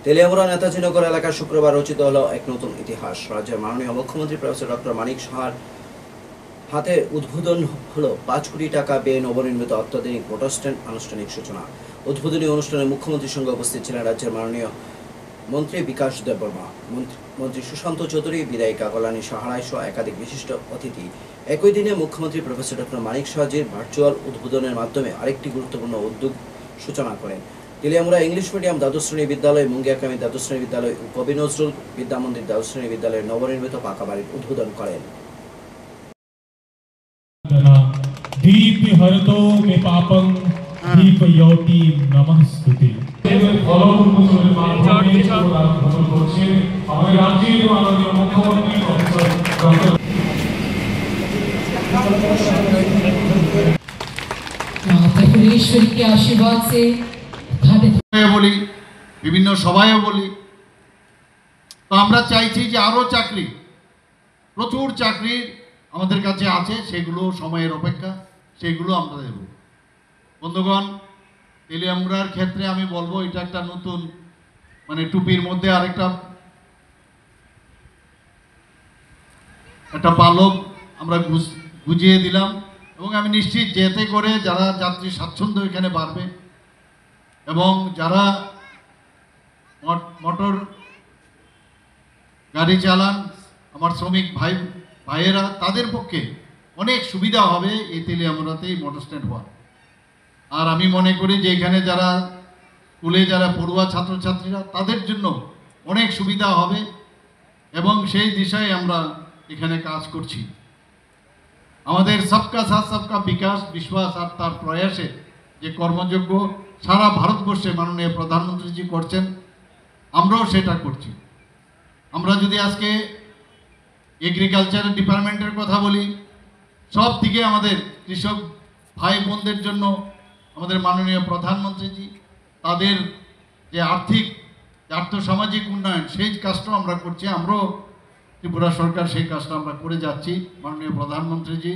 তেলিয়ামুড়া নেতাজি নগর এলাকায় শুক্রবার রচিত হলো এক নতুন ইতিহাস। রাজ্যের মাননীয় মুখ্যমন্ত্রী প্রফেসর ডক্টর মানিক সাহার হাতে উদ্বোধন হলো 5 কোটি টাকা ব্যয়ে নবনির্মিত অত্যাধুনিক মোটর স্ট্যান্ড আনুষ্ঠানিক সূচনা। উদ্বোধনী অনুষ্ঠানে মুখ্যমন্ত্রীর সঙ্গে উপস্থিত ছিলেন রাজ্যের মাননীয় মন্ত্রী বিকাশ দেববর্মা, মন্ত্রী সুশান্ত চৌধুরী, বিধায়িকা কল্যাণী সাহারাই সহ একাধিক বিশিষ্ট অতিথি। একই দিনে মুখ্যমন্ত্রী প্রফেসর ডক্টর মানিক সাহাজির ভার্চুয়াল উদ্বোধনের মাধ্যমে আরেকটি গুরুত্বপূর্ণ উদ্যোগ সূচনা করেন। তেলিয়ামুড়া ইংলিশ মিডিয়াম দ্বাদশ শ্রেণী বিদ্যালয়, মুঙ্গিয়াকামি দ্বাদশ শ্রেণী বিদ্যালয় ও কবি নজরুল বিদ্যামন্দির দ্বাদশ শ্রেণী বিদ্যালয়ের নবনির্মিত পাকা বাড়ির উদ্বোধন করেন। दीप्तिहरतो मे पापं दीपयौति नमस्ते। ईश्वर के आशीर्वाद से বলি, বিভিন্ন সভায় বলি, তো আমরা চাইছি যে আরো চাকরি, প্রচুর চাকরি আমাদের কাছে আছে, সেগুলো সময়ের অপেক্ষা, সেগুলো আমরা দেব। বন্ধুগণ, তেলিয়ামুড়ার ক্ষেত্রে আমি বলবো এটা একটা নতুন, মানে টুপির মধ্যে আরেকটা পালক আমরা গুজিয়ে দিলাম, এবং আমি নিশ্চিত যে এতে করে যারা যাত্রী স্বাচ্ছন্দ্য এখানে বাড়বে এবং যারা মোটর গাড়ি চালান, আমার শ্রমিক ভাইয়েরা, তাদের পক্ষে অনেক সুবিধা হবে এই তেলিয়ামুড়াতে এই মোটর স্ট্যান্ড হওয়ার। আর আমি মনে করি যে এখানে যারা স্কুলে যারা পড়ুয়া ছাত্রছাত্রীরা, তাদের জন্য অনেক সুবিধা হবে, এবং সেই দিশায় আমরা এখানে কাজ করছি। আমাদের সবকা সাথ সবকা বিকাশ বিশ্বাস আর তার প্রয়াসে যে কর্মযোগ্য সারা ভারতবর্ষে মাননীয় প্রধানমন্ত্রীজি করছেন, আমরাও সেটা করছি। আমরা যদি আজকে এগ্রিকালচার ডিপার্টমেন্টের কথা বলি, সব দিকে আমাদের কৃষক ভাই বোনদের জন্য আমাদের মাননীয় প্রধানমন্ত্রীজি তাদের যে আর্থসামাজিক উন্নয়ন, সেই কাজটাও আমরা করছি। আমরাও ত্রিপুরা সরকার সেই কাজটা আমরা করে যাচ্ছি, মাননীয় প্রধানমন্ত্রীজি।